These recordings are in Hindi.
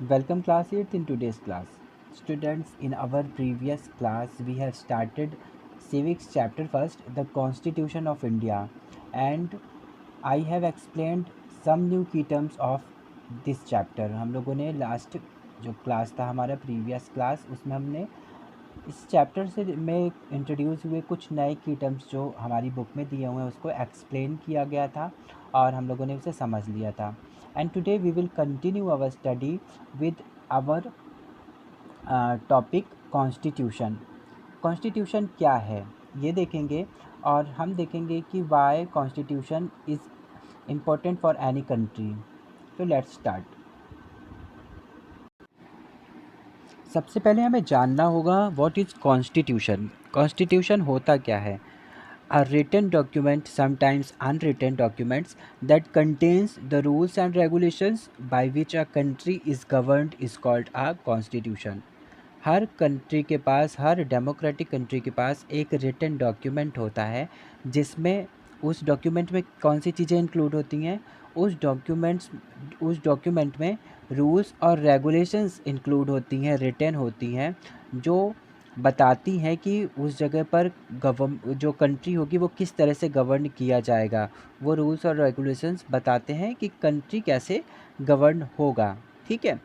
Welcome class 8th in today's class. Students, in our previous class we have started civics chapter first, the Constitution of India, and I have explained some new key terms of this chapter. हम लोगों ने लास्ट जो क्लास था हमारा प्रीवियस क्लास उसमें हमने इस चैप्टर से में इंट्रोड्यूस हुए कुछ नए की टर्म्स जो हमारी बुक में दिए हुए हैं उसको एक्सप्लेन किया गया था और हम लोगों ने उसे समझ लिया था। And today we will continue our study with our topic constitution. Constitution क्या है ये देखेंगे और हम देखेंगे कि why constitution is important for any country. तो लेट्स स्टार्ट। सबसे पहले हमें जानना होगा व्हाट इज़ कॉन्स्टिट्यूशन। कॉन्स्टिट्यूशन होता क्या है? A written document, sometimes unwritten documents, that contains the rules and regulations by which a country is governed is called a constitution. Her country के पास, हर डेमोक्रेटिक कंट्री के पास एक रिटन डॉक्यूमेंट होता है जिसमें उस डॉक्यूमेंट में कौन सी चीज़ें इंक्लूड होती हैं, उस डॉक्यूमेंट में रूल्स और रेगुलेशंस इंक्लूड होती हैं, रिटन होती हैं, जो बताती हैं कि उस जगह पर जो कंट्री होगी वो किस तरह से गवर्न किया जाएगा। वो रूल्स और रेगुलेशंस बताते हैं कि कंट्री कैसे गवर्न होगा। ठीक है।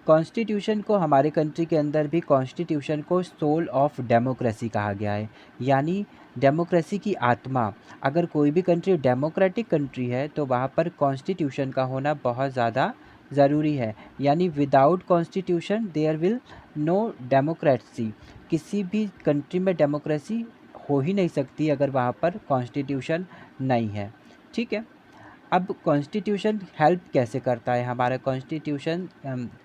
कॉन्स्टिट्यूशन को हमारे कंट्री के अंदर भी कॉन्स्टिट्यूशन को सोल ऑफ डेमोक्रेसी कहा गया है, यानी डेमोक्रेसी की आत्मा। अगर कोई भी कंट्री डेमोक्रेटिक कंट्री है तो वहाँ पर कॉन्स्टिट्यूशन का होना बहुत ज़्यादा ज़रूरी है, यानी without constitution there will no democracy. किसी भी कंट्री में डेमोक्रेसी हो ही नहीं सकती अगर वहाँ पर कॉन्स्टिट्यूशन नहीं है। ठीक है। अब कॉन्स्टिट्यूशन हेल्प कैसे करता है? हमारा कॉन्स्टिट्यूशन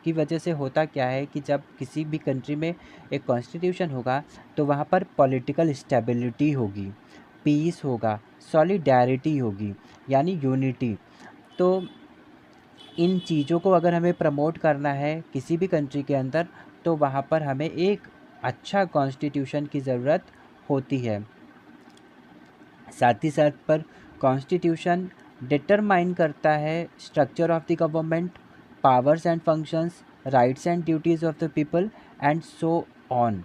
की वजह से होता क्या है कि जब किसी भी कंट्री में एक कॉन्स्टिट्यूशन होगा तो वहाँ पर पॉलिटिकल स्टेबिलिटी होगी, पीस होगा, सॉलिडारिटी होगी, यानी यूनिटी। तो इन चीज़ों को अगर हमें प्रमोट करना है किसी भी कंट्री के अंदर तो वहाँ पर हमें एक अच्छा कॉन्स्टिट्यूशन की ज़रूरत होती है। साथ ही साथ पर कॉन्स्टिट्यूशन डिटरमाइन करता है structure of the government, powers and functions, rights and duties of the people and so on.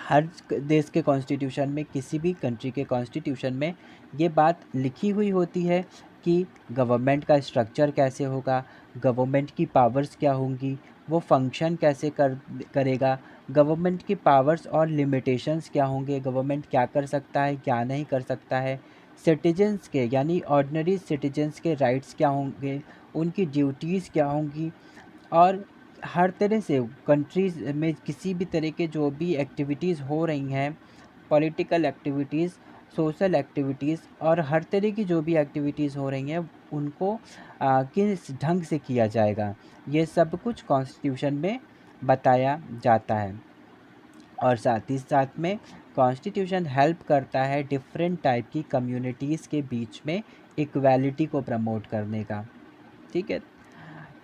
हर देश के कॉन्स्टिट्यूशन में, किसी भी कंट्री के कॉन्स्टिट्यूशन में ये बात लिखी हुई होती है कि गवर्नमेंट का स्ट्रक्चर कैसे होगा, गवर्नमेंट की पावर्स क्या होंगी, वो फंक्शन कैसे करेगा, गवर्नमेंट की पावर्स और लिमिटेशंस क्या होंगे, गवर्नमेंट क्या कर सकता है, क्या नहीं कर सकता है, सिटीजन्स के यानी ऑर्डिनरी सिटीजन्स के राइट्स क्या होंगे, उनकी ड्यूटीज़ क्या होंगी, और हर तरह से कंट्रीज़ में किसी भी तरह के जो भी एक्टिविटीज़ हो रही हैं, पॉलिटिकल एक्टिविटीज़, सोशल एक्टिविटीज़ और हर तरह की जो भी एक्टिविटीज़ हो रही हैं उनको किस ढंग से किया जाएगा, ये सब कुछ कॉन्स्टिट्यूशन में बताया जाता है। और साथ ही साथ में कॉन्स्टिट्यूशन हेल्प करता है डिफरेंट टाइप की कम्युनिटीज़ के बीच में इक्वालिटी को प्रमोट करने का। ठीक है।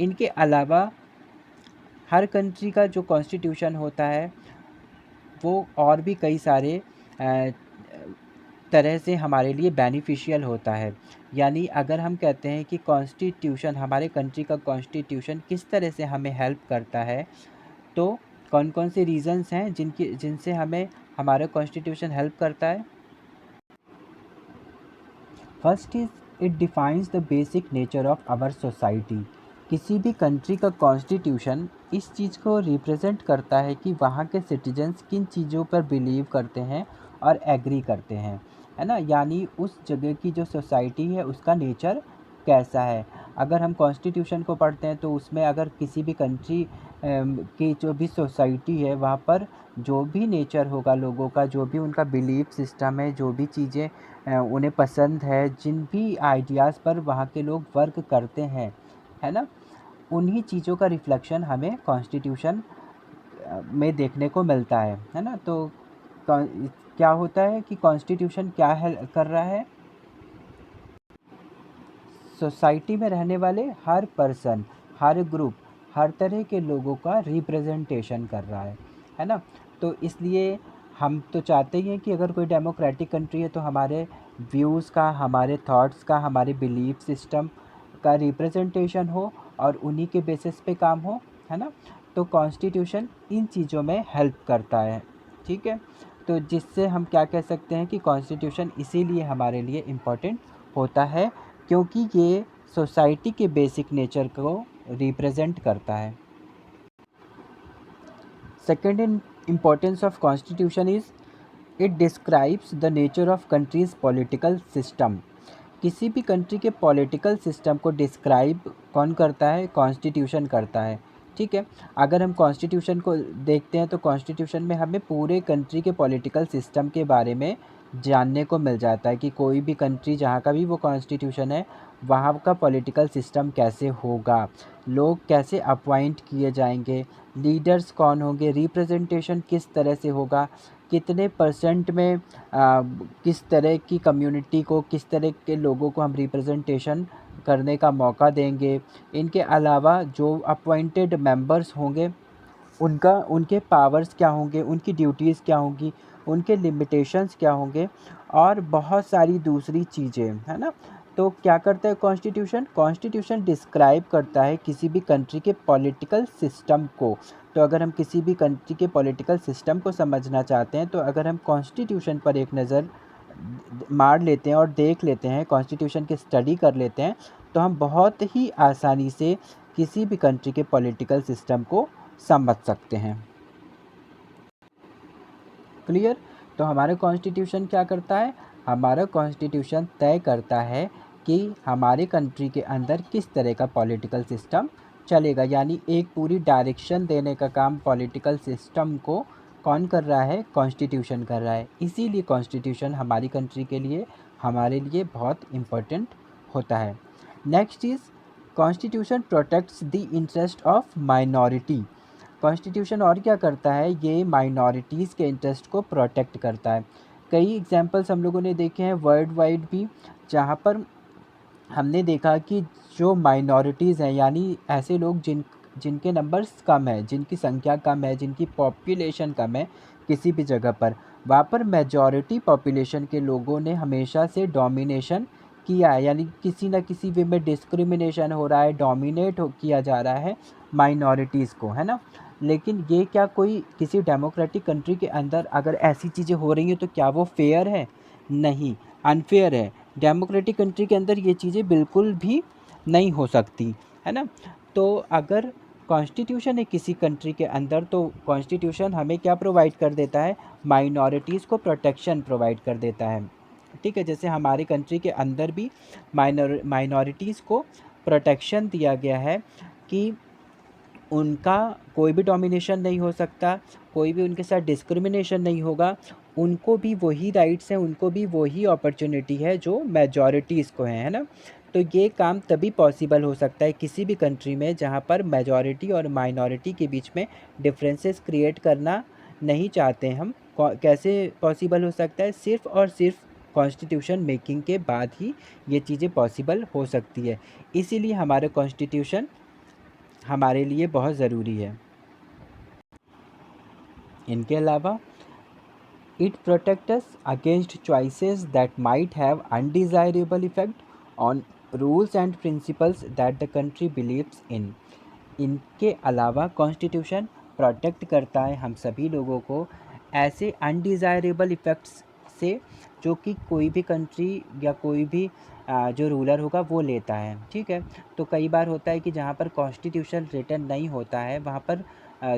इनके अलावा हर कंट्री का जो कॉन्स्टिट्यूशन होता है वो और भी कई सारे तरह से हमारे लिए बेनिफिशियल होता है। यानी अगर हम कहते हैं कि कॉन्स्टिट्यूशन, हमारे कंट्री का कॉन्स्टिट्यूशन किस तरह से हमें हेल्प करता है, तो कौन कौन से रीज़न्स हैं जिनसे हमें हमारा कॉन्स्टिट्यूशन हेल्प करता है? First is it defines the basic nature of our society. किसी भी कंट्री का कॉन्स्टिट्यूशन इस चीज़ को रिप्रेजेंट करता है कि वहाँ के सिटीजन्स किन चीज़ों पर बिलीव करते हैं और एग्री करते हैं, है ना। यानी उस जगह की जो सोसाइटी है उसका नेचर कैसा है। अगर हम कॉन्स्टिट्यूशन को पढ़ते हैं तो उसमें अगर किसी भी कंट्री की जो भी सोसाइटी है वहाँ पर जो भी नेचर होगा लोगों का, जो भी उनका बिलीफ सिस्टम है, जो भी चीज़ें उन्हें पसंद है, जिन भी आइडियाज़ पर वहाँ के लोग वर्क करते हैं, है ना, उन्हीं चीज़ों का रिफ्लेक्शन हमें कॉन्स्टिट्यूशन में देखने को मिलता है ना। तो क्या होता है कि कॉन्स्टिट्यूशन क्या है कर रहा है, सोसाइटी में रहने वाले हर पर्सन, हर ग्रुप, हर तरह के लोगों का रिप्रेजेंटेशन कर रहा है ना। तो इसलिए हम तो चाहते ही हैं कि अगर कोई डेमोक्रेटिक कंट्री है तो हमारे व्यूज़ का, हमारे थॉट्स का, हमारे बिलीफ सिस्टम का रिप्रेजेंटेशन हो और उन्हीं के बेसिस पे काम हो, है ना। तो कॉन्स्टिट्यूशन इन चीज़ों में हेल्प करता है, ठीक है। तो जिससे हम क्या कह सकते हैं कि कॉन्स्टिट्यूशन इसीलिए हमारे लिए इम्पोर्टेंट होता है क्योंकि ये सोसाइटी के बेसिक नेचर को रिप्रेजेंट करता है। Second in importance of constitution is it describes the nature of countries political system. किसी भी कंट्री के पॉलिटिकल सिस्टम को डिस्क्राइब कौन करता है? कॉन्स्टिट्यूशन करता है, ठीक है। अगर हम कॉन्स्टिट्यूशन को देखते हैं तो कॉन्स्टिट्यूशन में हमें पूरे कंट्री के पॉलिटिकल सिस्टम के बारे में जानने को मिल जाता है कि कोई भी कंट्री जहाँ का भी वो कॉन्स्टिट्यूशन है वहाँ का पॉलिटिकल सिस्टम कैसे होगा, लोग कैसे अपॉइंट किए जाएंगे, लीडर्स कौन होंगे, रिप्रेजेंटेशन किस तरह से होगा, कितने परसेंट में किस तरह की कम्युनिटी को, किस तरह के लोगों को हम रिप्रेजेंटेशन करने का मौका देंगे। इनके अलावा जो अपॉइंटेड मेंबर्स होंगे उनके पावर्स क्या होंगे, उनकी ड्यूटीज़ क्या होंगी, उनके लिमिटेशंस क्या होंगे और बहुत सारी दूसरी चीज़ें, है ना। तो क्या करता है कॉन्स्टिट्यूशन? कॉन्स्टिट्यूशन डिस्क्राइब करता है किसी भी कंट्री के पॉलिटिकल सिस्टम को। तो अगर हम किसी भी कंट्री के पॉलिटिकल सिस्टम को समझना चाहते हैं तो अगर हम कॉन्स्टिट्यूशन पर एक नज़र मार लेते हैं और देख लेते हैं, कॉन्स्टिट्यूशन की स्टडी कर लेते हैं, तो हम बहुत ही आसानी से किसी भी कंट्री के पॉलिटिकल सिस्टम को समझ सकते हैं। क्लियर? तो हमारा कॉन्स्टिट्यूशन क्या करता है? हमारा कॉन्स्टिट्यूशन तय करता है कि हमारे कंट्री के अंदर किस तरह का पॉलिटिकल सिस्टम चलेगा, यानी एक पूरी डायरेक्शन देने का काम पॉलिटिकल सिस्टम को कौन कर रहा है? कॉन्स्टिट्यूशन कर रहा है। इसीलिए कॉन्स्टिट्यूशन हमारी कंट्री के लिए, हमारे लिए बहुत इम्पोर्टेंट होता है। Next is constitution protects the interest of minority. Constitution और क्या करता है? ये माइनॉरिटीज़ के इंटरेस्ट को प्रोटेक्ट करता है। कई एग्जांपल्स हम लोगों ने देखे हैं वर्ल्ड वाइड भी, जहाँ पर हमने देखा कि जो माइनॉरिटीज़ हैं, यानी ऐसे लोग जिनके नंबर्स कम है, जिनकी संख्या कम है, जिनकी पॉपुलेशन कम है किसी भी जगह पर, वहाँ पर मेजॉरिटी पॉपुलेशन के लोगों ने हमेशा से डोमिनेशन किया है, यानी किसी न किसी वे में डिस्क्रिमिनेशन हो रहा है, डोमिनेट किया जा रहा है माइनॉरिटीज़ को, है ना। लेकिन ये क्या कोई किसी डेमोक्रेटिक कंट्री के अंदर अगर ऐसी चीज़ें हो रही हैं तो क्या वो फेयर है? नहीं, अनफेयर है। डेमोक्रेटिक कंट्री के अंदर ये चीज़ें बिल्कुल भी नहीं हो सकती, है ना। तो अगर कॉन्स्टिट्यूशन है किसी कंट्री के अंदर तो कॉन्स्टिट्यूशन हमें क्या प्रोवाइड कर देता है? माइनॉरिटीज़ को प्रोटेक्शन प्रोवाइड कर देता है, ठीक है। जैसे हमारी कंट्री के अंदर भी माइनॉरिटीज़ को प्रोटेक्शन दिया गया है कि उनका कोई भी डोमिनेशन नहीं हो सकता, कोई भी उनके साथ डिस्क्रिमिनेशन नहीं होगा, उनको भी वही राइट्स हैं, उनको भी वही अपॉर्चुनिटी है जो मेजॉरिटीज़ को है ना। तो ये काम तभी पॉसिबल हो सकता है किसी भी कंट्री में जहाँ पर मेजॉरिटी और माइनॉरिटी के बीच में डिफरेंसेस क्रिएट करना नहीं चाहते हम। कैसे पॉसिबल हो सकता है? सिर्फ़ और सिर्फ कॉन्स्टिट्यूशन मेकिंग के बाद ही ये चीज़ें पॉसिबल हो सकती है। इसीलिए हमारा कॉन्स्टिट्यूशन हमारे लिए बहुत ज़रूरी है। इनके अलावा it protect us against choices that might have undesirable effect on rules and principles that the country believes in. इनके अलावा कॉन्स्टिट्यूशन प्रोटेक्ट करता है हम सभी लोगों को ऐसे अनडिज़ायरेबल इफ़ेक्ट्स से जो कि कोई भी कंट्री या कोई भी जो रूलर होगा वो लेता है, ठीक है। तो कई बार होता है कि जहाँ पर कॉन्स्टिट्यूशन रिटन नहीं होता है वहाँ पर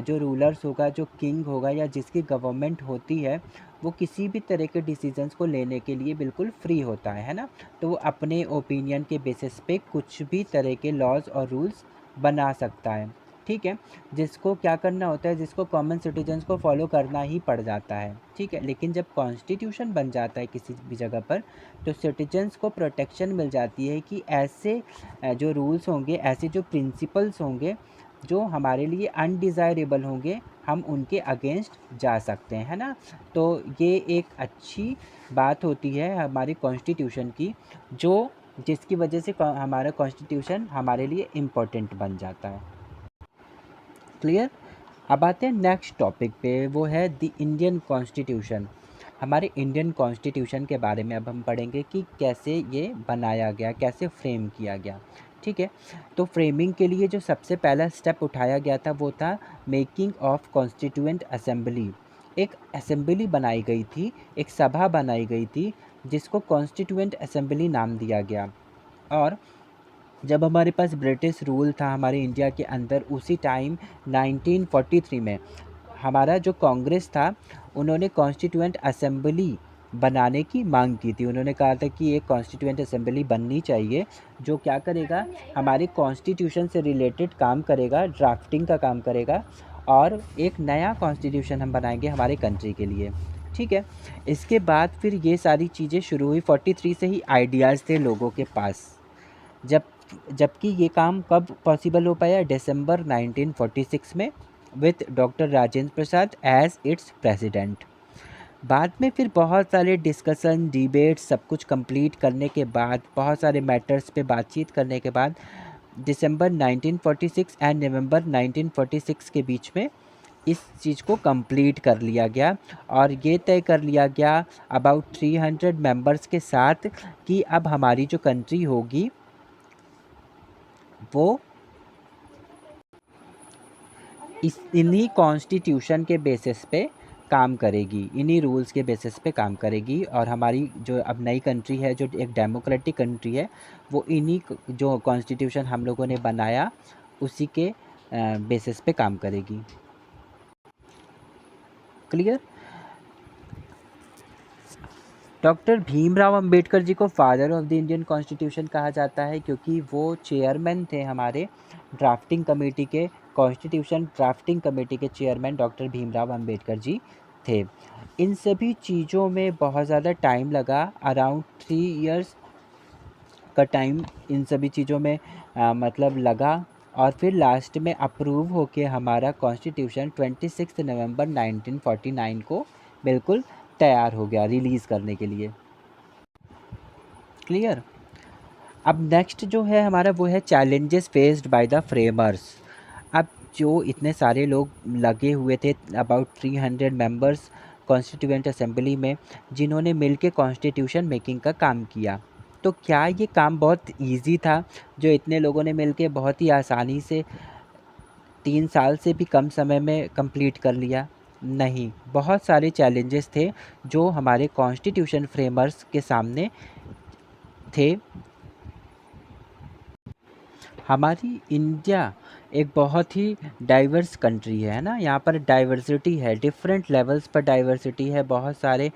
जो रूलर्स होगा, जो किंग होगा या जिसकी गवर्नमेंट होती है, वो किसी भी तरह के डिसीजंस को लेने के लिए बिल्कुल फ्री होता है ना। तो वो अपने ओपिनियन के बेसिस पे कुछ भी तरह के लॉज और रूल्स बना सकता है, ठीक है। जिसको क्या करना होता है, जिसको कॉमन सिटीजन्स को फॉलो करना ही पड़ जाता है, ठीक है। लेकिन जब कॉन्स्टिट्यूशन बन जाता है किसी भी जगह पर तो सिटीजन्स को प्रोटेक्शन मिल जाती है कि ऐसे जो रूल्स होंगे, ऐसे जो प्रिंसिपल्स होंगे जो हमारे लिए अनडिज़ायरेबल होंगे, हम उनके अगेंस्ट जा सकते हैं, है ना। तो ये एक अच्छी बात होती है हमारी कॉन्स्टिट्यूशन की, जो जिसकी वजह से हमारा कॉन्स्टिट्यूशन हमारे लिए इम्पोर्टेंट बन जाता है। क्लियर? अब आते हैं नेक्स्ट टॉपिक पे, वो है द इंडियन कॉन्स्टिट्यूशन। हमारे इंडियन कॉन्स्टिट्यूशन के बारे में अब हम पढ़ेंगे कि कैसे ये बनाया गया, कैसे फ्रेम किया गया, ठीक है। तो फ्रेमिंग के लिए जो सबसे पहला स्टेप उठाया गया था वो था मेकिंग ऑफ कॉन्स्टिट्यूएंट असेंबली। एक असेंबली बनाई गई थी, एक सभा बनाई गई थी जिसको कॉन्स्टिट्यूएंट असेंबली नाम दिया गया। और जब हमारे पास ब्रिटिश रूल था हमारे इंडिया के अंदर, उसी टाइम 1943 में हमारा जो कांग्रेस था उन्होंने कॉन्स्टिट्यूएंट असेंबली बनाने की मांग की थी। उन्होंने कहा था कि एक कॉन्स्टिट्यूएंट असेंबली बननी चाहिए जो क्या करेगा, हमारे कॉन्स्टिट्यूशन से रिलेटेड काम करेगा, ड्राफ्टिंग का काम करेगा और एक नया कॉन्स्टिट्यूशन हम बनाएंगे हमारे कंट्री के लिए। ठीक है। इसके बाद फिर ये सारी चीज़ें शुरू हुई। 43 से ही आइडियाज़ थे लोगों के पास। जब जबकि ये काम कब पॉसिबल हो पाया, दिसंबर 1946 में, with doctor Rajendra Prasad as its president. बाद में फिर बहुत सारे डिस्कशन, डिबेट, सब कुछ कंप्लीट करने के बाद, बहुत सारे मैटर्स पे बातचीत करने के बाद दिसंबर 1946 एंड नवंबर 1946 के बीच में इस चीज़ को कंप्लीट कर लिया गया। और ये तय कर लिया गया अबाउट 300 मेंबर्स के साथ कि अब हमारी जो कंट्री होगी वो इन्हीं कॉन्स्टिट्यूशन के बेसिस पे काम करेगी, इन्हीं रूल्स के बेसिस पे काम करेगी। और हमारी जो अब नई कंट्री है, जो एक डेमोक्रेटिक कंट्री है, वो इन्हीं जो कॉन्स्टिट्यूशन हम लोगों ने बनाया उसी के बेसिस पे काम करेगी। क्लियर। डॉक्टर भीमराव अंबेडकर जी को father of the Indian constitution कहा जाता है क्योंकि वो चेयरमैन थे हमारे ड्राफ्टिंग कमेटी के, कॉन्स्टिट्यूशन ड्राफ्टिंग कमेटी के चेयरमैन डॉक्टर भीमराव अंबेडकर जी थे। इन सभी चीज़ों में बहुत ज़्यादा टाइम लगा, अराउंड 3 इयर्स का टाइम इन सभी चीज़ों में मतलब लगा। और फिर लास्ट में अप्रूव होके हमारा कॉन्स्टिट्यूशन 26 नवंबर 1949 को बिल्कुल तैयार हो गया रिलीज़ करने के लिए। क्लियर। अब नेक्स्ट जो है हमारा वो है challenges faced by the framers. अब जो इतने सारे लोग लगे हुए थे, अबाउट 300 मेंबर्स कॉन्स्टिट्यूएंट असेंबली में, जिन्होंने मिलके कॉन्स्टिट्यूशन मेकिंग का काम किया। तो क्या ये काम बहुत इजी था जो इतने लोगों ने मिलके बहुत ही आसानी से 3 साल से भी कम समय में कंप्लीट कर लिया? नहीं, बहुत सारे चैलेंजेस थे जो हमारे कॉन्स्टिट्यूशन फ्रेमर्स के सामने थे। हमारी इंडिया एक बहुत ही डाइवर्स कंट्री है ना, यहाँ पर डाइवर्सिटी है, डिफरेंट लेवल्स पर डाइवर्सिटी है, बहुत सारे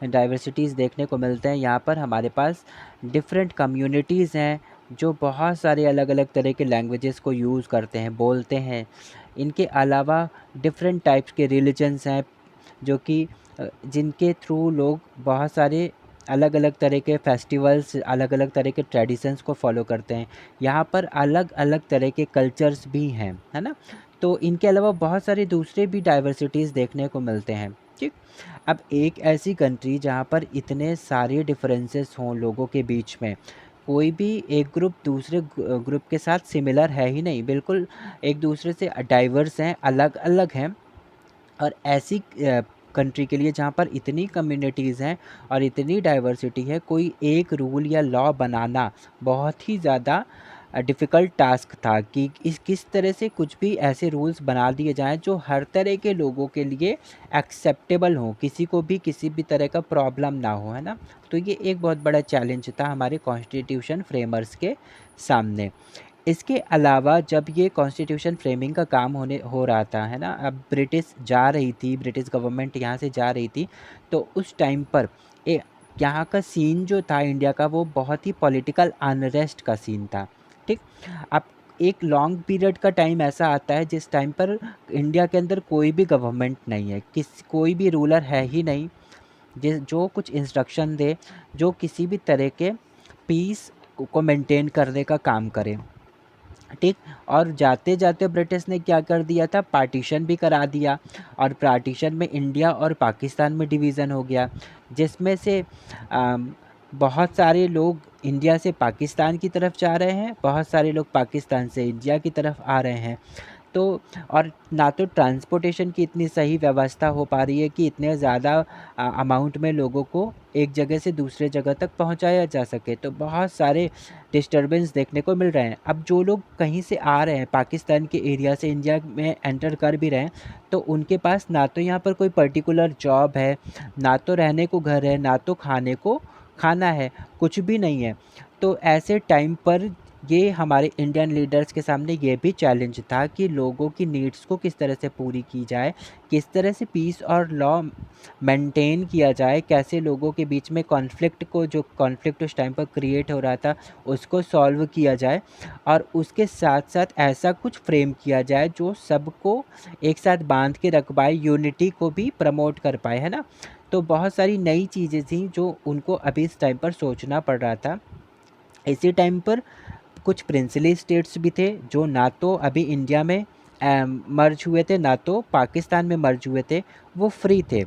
डाइवर्सिटीज़ देखने को मिलते हैं यहाँ पर। हमारे पास डिफरेंट कम्युनिटीज़ हैं जो बहुत सारे अलग अलग तरह के लैंग्वेजेस को यूज़ करते हैं, बोलते हैं। इनके अलावा डिफरेंट टाइप्स के रिलीजन्स हैं जो कि जिनके थ्रू लोग बहुत सारे अलग अलग तरह के फेस्टिवल्स, अलग अलग तरह के ट्रेडिशंस को फॉलो करते हैं। यहाँ पर अलग अलग तरह के कल्चर्स भी हैं, है ना। तो इनके अलावा बहुत सारे दूसरे भी डाइवर्सिटीज़ देखने को मिलते हैं। ठीक। अब एक ऐसी कंट्री जहाँ पर इतने सारे डिफरेंसेस हों लोगों के बीच में, कोई भी एक ग्रुप दूसरे ग्रुप के साथ सिमिलर है ही नहीं, बिल्कुल एक दूसरे से डाइवर्स हैं, अलग अलग हैं। और ऐसी कंट्री के लिए जहाँ पर इतनी कम्युनिटीज़ हैं और इतनी डाइवर्सिटी है, कोई एक रूल या लॉ बनाना बहुत ही ज़्यादा डिफ़िकल्ट टास्क था कि किस तरह से कुछ भी ऐसे रूल्स बना दिए जाएँ जो हर तरह के लोगों के लिए एक्सेप्टेबल हों, किसी को भी किसी भी तरह का प्रॉब्लम ना हो, है ना। तो ये एक बहुत बड़ा चैलेंज था हमारे कॉन्स्टिट्यूशन फ्रेमर्स के सामने। इसके अलावा जब ये कॉन्स्टिट्यूशन फ्रेमिंग का काम हो रहा था, है ना, अब ब्रिटिश जा रही थी, ब्रिटिश गवर्नमेंट यहाँ से जा रही थी, तो उस टाइम पर यहाँ का सीन जो था इंडिया का, वो बहुत ही पॉलिटिकल अनरेस्ट का सीन था। ठीक। अब एक लॉन्ग पीरियड का टाइम ऐसा आता है जिस टाइम पर इंडिया के अंदर कोई भी गवर्नमेंट नहीं है, कोई भी रूलर है ही नहीं जिस जो कुछ इंस्ट्रक्शन दे, जो किसी भी तरह के पीस को मेंटेन करने का काम करे। ठीक। और जाते जाते ब्रिटिश ने क्या कर दिया था, पार्टीशन भी करा दिया। और पार्टीशन में इंडिया और पाकिस्तान में डिवीज़न हो गया, जिसमें से बहुत सारे लोग इंडिया से पाकिस्तान की तरफ जा रहे हैं, बहुत सारे लोग पाकिस्तान से इंडिया की तरफ आ रहे हैं। तो और ना तो ट्रांसपोर्टेशन की इतनी सही व्यवस्था हो पा रही है कि इतने ज़्यादा अमाउंट में लोगों को एक जगह से दूसरे जगह तक पहुंचाया जा सके। तो बहुत सारे डिस्टरबेंस देखने को मिल रहे हैं। अब जो लोग कहीं से आ रहे हैं, पाकिस्तान के एरिया से इंडिया में एंटर कर भी रहे हैं, तो उनके पास ना तो यहाँ पर कोई पर्टिकुलर जॉब है, ना तो रहने को घर है, ना तो खाने को खाना है, कुछ भी नहीं है। तो ऐसे टाइम पर ये हमारे इंडियन लीडर्स के सामने ये भी चैलेंज था कि लोगों की नीड्स को किस तरह से पूरी की जाए, किस तरह से पीस और लॉ मेंटेन किया जाए, कैसे लोगों के बीच में जो कॉन्फ्लिक्ट उस टाइम पर क्रिएट हो रहा था उसको सॉल्व किया जाए, और उसके साथ साथ ऐसा कुछ फ्रेम किया जाए जो सबको एक साथ बांध के रख पाए, यूनिटी को भी प्रमोट कर पाए, है ना। तो बहुत सारी नई चीज़ें थी जो उनको अभी इस टाइम पर सोचना पड़ रहा था। इसी टाइम पर कुछ प्रिंसली स्टेट्स भी थे जो ना तो अभी इंडिया में मर्ज हुए थे, ना तो पाकिस्तान में मर्ज हुए थे, वो फ्री थे।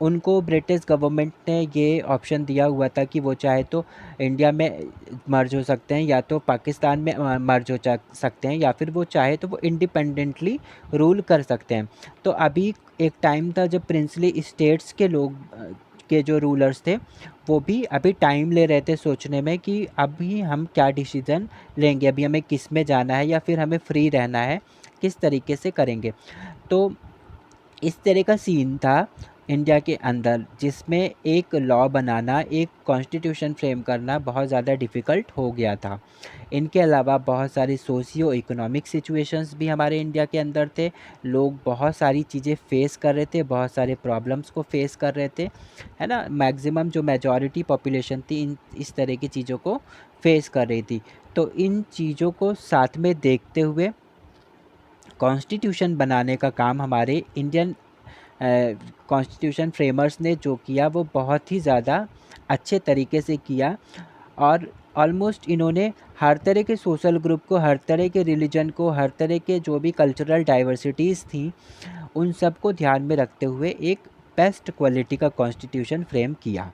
उनको ब्रिटिश गवर्नमेंट ने ये ऑप्शन दिया हुआ था कि वो चाहे तो इंडिया में मर्ज हो सकते हैं, या तो पाकिस्तान में मर्ज हो सकते हैं, या फिर वो चाहे तो वो इंडिपेंडेंटली रूल कर सकते हैं। तो अभी एक टाइम था जब प्रिंसली स्टेट्स के लोग के जो रूलर्स थे वो भी अभी टाइम ले रहे थे सोचने में कि अभी हम क्या डिसीज़न लेंगे, अभी हमें किस में जाना है या फिर हमें फ्री रहना है, किस तरीके से करेंगे। तो इस तरह का सीन था इंडिया के अंदर, जिसमें एक लॉ बनाना, एक कॉन्स्टिट्यूशन फ्रेम करना बहुत ज़्यादा डिफ़िकल्ट हो गया था। इनके अलावा बहुत सारी सोशियो इकोनॉमिक सिचुएशंस भी हमारे इंडिया के अंदर थे। लोग बहुत सारी चीज़ें फ़ेस कर रहे थे, बहुत सारे प्रॉब्लम्स को फ़ेस कर रहे थे, है ना। मैक्सिमम जो मेजॉरिटी पॉपुलेशन थी इस तरह की चीज़ों को फ़ेस कर रही थी। तो इन चीज़ों को साथ में देखते हुए कॉन्स्टिट्यूशन बनाने का काम हमारे इंडियन कॉन्स्टिट्यूशन फ्रेमर्स ने जो किया वो बहुत ही ज़्यादा अच्छे तरीके से किया। और ऑलमोस्ट इन्होंने हर तरह के सोशल ग्रुप को, हर तरह के रिलीजन को, हर तरह के जो भी कल्चरल डाइवर्सिटीज़ थी, उन सब को ध्यान में रखते हुए एक बेस्ट क्वालिटी का कॉन्स्टिट्यूशन फ्रेम किया।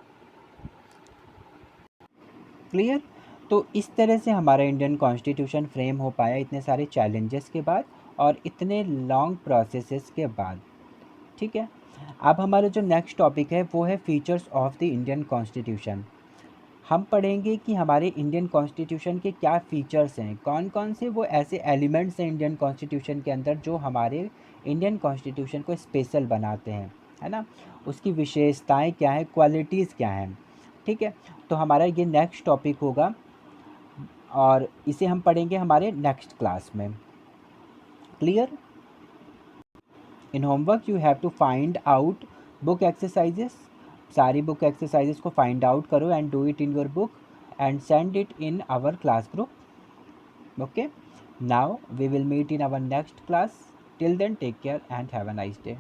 क्लियर। तो इस तरह से हमारा इंडियन कॉन्स्टिट्यूशन फ्रेम हो पाया इतने सारे चैलेंजेस के बाद और इतने लॉन्ग प्रोसेसेस के बाद। ठीक है। अब हमारा जो नेक्स्ट टॉपिक है वो है features of the Indian constitution. हम पढ़ेंगे कि हमारे इंडियन कॉन्स्टिट्यूशन के क्या फ़ीचर्स हैं, कौन कौन से वो ऐसे एलिमेंट्स हैं इंडियन कॉन्स्टिट्यूशन के अंदर जो हमारे इंडियन कॉन्स्टिट्यूशन को स्पेशल बनाते हैं, है ना। उसकी विशेषताएं क्या हैं, क्वालिटीज़ क्या हैं। ठीक है। तो हमारा ये नेक्स्ट टॉपिक होगा और इसे हम पढ़ेंगे हमारे नेक्स्ट क्लास में। Clear. In homework you have to find out book exercises. सारी बुक एक्सरसाइजेस को फाइंड आउट करो and do it in your book and send it in our class group. Okay, now we will meet in our next class. Till then, take care and have a nice day.